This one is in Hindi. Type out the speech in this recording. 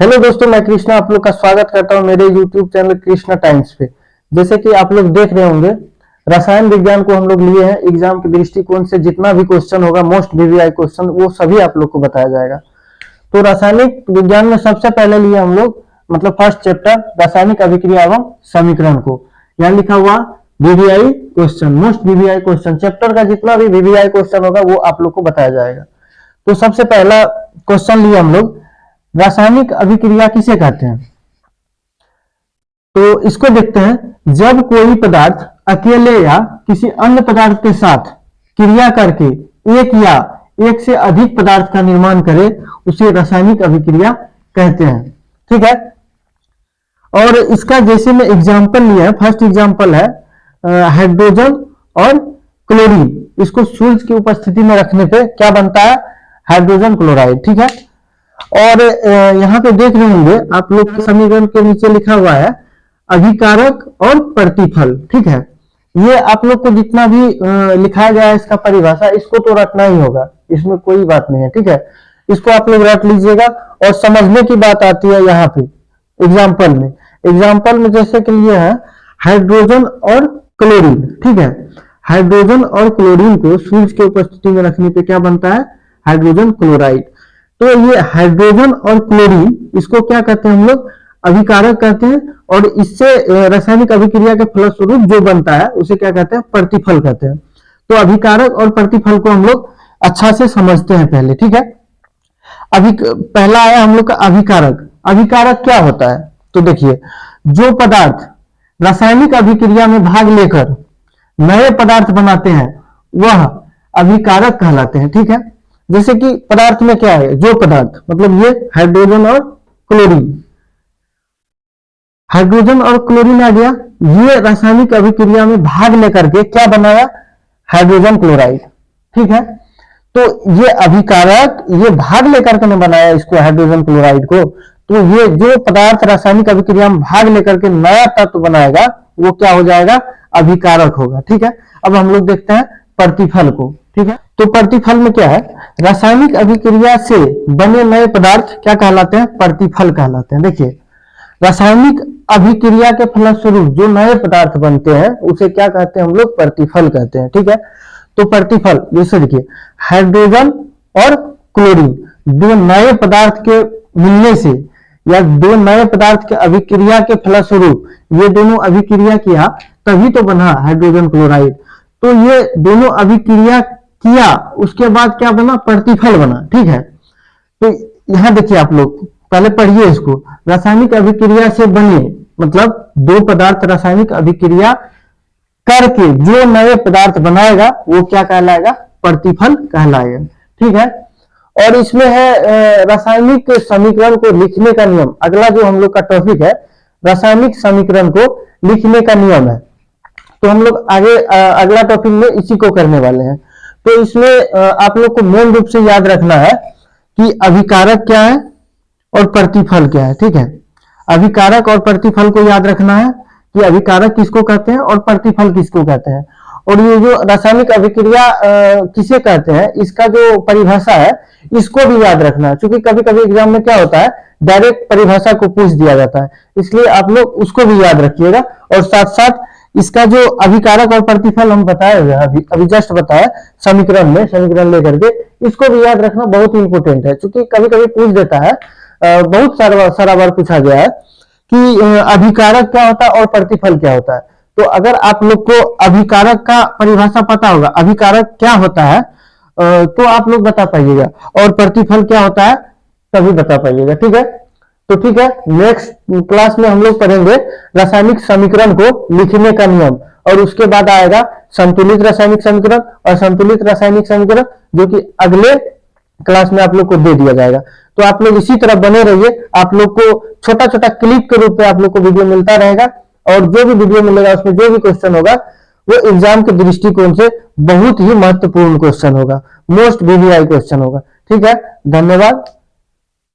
हेलो दोस्तों, मैं कृष्णा आप लोग का स्वागत करता हूं मेरे YouTube चैनल कृष्णा टाइम्स पे। जैसे कि आप लोग देख रहे होंगे, रसायन विज्ञान को हम लोग लिए हैं। एग्जाम के दृष्टिकोण से जितना भी क्वेश्चन होगा, मोस्ट वीवीआई क्वेश्चन, वो सभी आप लोग को बताया जाएगा। तो रासायनिक विज्ञान में सबसे पहले लिए हम लोग, मतलब फर्स्ट चैप्टर रासायनिक अभिक्रिया एवं समीकरण को। यहाँ लिखा हुआ VVI question, most VVI question. Chapter का जितना भी वीवीआई क्वेश्चन होगा वो आप लोग को बताया जाएगा। तो सबसे पहला क्वेश्चन लिए हम लोग, रासायनिक अभिक्रिया किसे कहते हैं। तो इसको देखते हैं। जब कोई पदार्थ अकेले या किसी अन्य पदार्थ के साथ क्रिया करके एक या एक से अधिक पदार्थ का निर्माण करे, उसे रासायनिक अभिक्रिया कहते हैं। ठीक है। और इसका जैसे में एग्जाम्पल लिया है, फर्स्ट एग्जाम्पल है हाइड्रोजन और क्लोरीन। इसको सूर्य की उपस्थिति में रखने पे क्या बनता है, हाइड्रोजन क्लोराइड। ठीक है। और यहाँ पे देख रहे होंगे आप लोग, समीकरण के नीचे लिखा हुआ है अभिकारक और प्रतिफल। ठीक है। ये आप लोग को जितना भी लिखा गया है इसका परिभाषा, इसको तो रटना ही होगा, इसमें कोई बात नहीं है। ठीक है। इसको आप लोग रट लीजिएगा। और समझने की बात आती है यहाँ पे एग्जाम्पल में। एग्जाम्पल में जैसे कि लिए है हाइड्रोजन और क्लोरीन। ठीक है। हाइड्रोजन और क्लोरीन को सूर्य की उपस्थिति में रखने पे क्या बनता है, हाइड्रोजन क्लोराइड। तो ये हाइड्रोजन और क्लोरीन, इसको क्या कहते हैं हम लोग, अभिकारक कहते हैं। और इससे रासायनिक अभिक्रिया के फलस्वरूप जो बनता है उसे क्या कहते हैं, प्रतिफल कहते हैं। तो अभिकारक और प्रतिफल को हम लोग अच्छा से समझते हैं पहले। ठीक है। पहला आया हम लोग का अभिकारक। अभिकारक क्या होता है, तो देखिए, जो पदार्थ रासायनिक अभिक्रिया में भाग लेकर नए पदार्थ बनाते हैं वह अभिकारक कहलाते हैं। ठीक है। जैसे कि पदार्थ में क्या है, जो पदार्थ, मतलब ये हाइड्रोजन और क्लोरीन। हाइड्रोजन और क्लोरीन आ गया, ये रासायनिक अभिक्रिया में भाग लेकर के क्या बनाया, हाइड्रोजन क्लोराइड। ठीक है। तो ये अभिकारक, ये भाग लेकर के बनाया इसको, हाइड्रोजन क्लोराइड को। तो ये जो पदार्थ रासायनिक अभिक्रिया में भाग लेकर के नया तत्व बनाएगा वो क्या हो जाएगा, अभिकारक होगा। ठीक है। अब हम लोग देखते हैं प्रतिफल को। ठीक है। तो प्रतिफल में क्या है, रासायनिक अभिक्रिया से बने नए पदार्थ क्या कहलाते हैं, प्रतिफल कहलाते हैं। देखिए, रासायनिक अभिक्रिया के फलस्वरूप जो नए पदार्थ बनते हैं उसे क्या कहते हैं हम लोग, प्रतिफल कहते हैं। ठीक है। तो प्रतिफल जैसे देखिए, हाइड्रोजन और क्लोरीन, दो नए पदार्थ के मिलने से या दो नए पदार्थ के अभिक्रिया के फलस्वरूप ये दोनों अभिक्रिया किया, तभी तो बना हाइड्रोजन क्लोराइड। तो ये दोनों अभिक्रिया किया, उसके बाद क्या बना, प्रतिफल बना। ठीक है। तो यहां देखिए, आप लोग पहले पढ़िए इसको। रासायनिक अभिक्रिया से बने, मतलब दो पदार्थ रासायनिक अभिक्रिया करके जो नए पदार्थ बनाएगा वो क्या कहलाएगा, प्रतिफल कहलाएगा। ठीक है। और इसमें है रासायनिक समीकरण को लिखने का नियम। अगला जो हम लोग का टॉपिक है, रासायनिक समीकरण को लिखने का नियम है। तो हम लोग आगे अगला टॉपिक में इसी को करने वाले हैं। तो इसमें आप लोग को मूल रूप से याद रखना है कि अभिकारक क्या है और प्रतिफल क्या है। ठीक है। अभिकारक और प्रतिफल को याद रखना है कि अभिकारक किसको कहते हैं और प्रतिफल किसको कहते हैं। और ये जो रासायनिक अभिक्रिया किसे कहते हैं, इसका जो परिभाषा है इसको भी याद रखना है। क्योंकि कभी कभी एग्जाम में क्या होता है, डायरेक्ट परिभाषा को पूछ दिया जाता है, इसलिए आप लोग उसको भी याद रखिएगा। और साथ साथ इसका जो अभिकारक और प्रतिफल हम बताए अभी जस्ट बताया समीकरण में, समीकरण लेकर के इसको भी याद रखना बहुत ही इंपॉर्टेंट है। क्योंकि कभी कभी पूछ देता है, बहुत सारा बार पूछा गया है कि अभिकारक क्या होता है और प्रतिफल क्या होता है। तो अगर आप लोग को अभिकारक का परिभाषा पता होगा, अभिकारक क्या होता है, तो आप लोग बता पाइएगा, और प्रतिफल क्या होता है तभी बता पाइएगा। ठीक है। तो ठीक है, नेक्स्ट क्लास में हम लोग पढ़ेंगे रासायनिक समीकरण को लिखने का नियम। और उसके बाद आएगा संतुलित रासायनिक समीकरण और संतुलित रासायनिक समीकरण, जो कि अगले क्लास में आप लोग को दे दिया जाएगा। तो आप लोग इसी तरह बने रहिए। आप लोग को छोटा छोटा क्लिप के रूप में आप लोग को वीडियो मिलता रहेगा। और जो भी वीडियो मिलेगा उसमें जो भी क्वेश्चन होगा वो एग्जाम के दृष्टिकोण से बहुत ही महत्वपूर्ण क्वेश्चन होगा, मोस्ट वीवीआई क्वेश्चन होगा। ठीक है। धन्यवाद।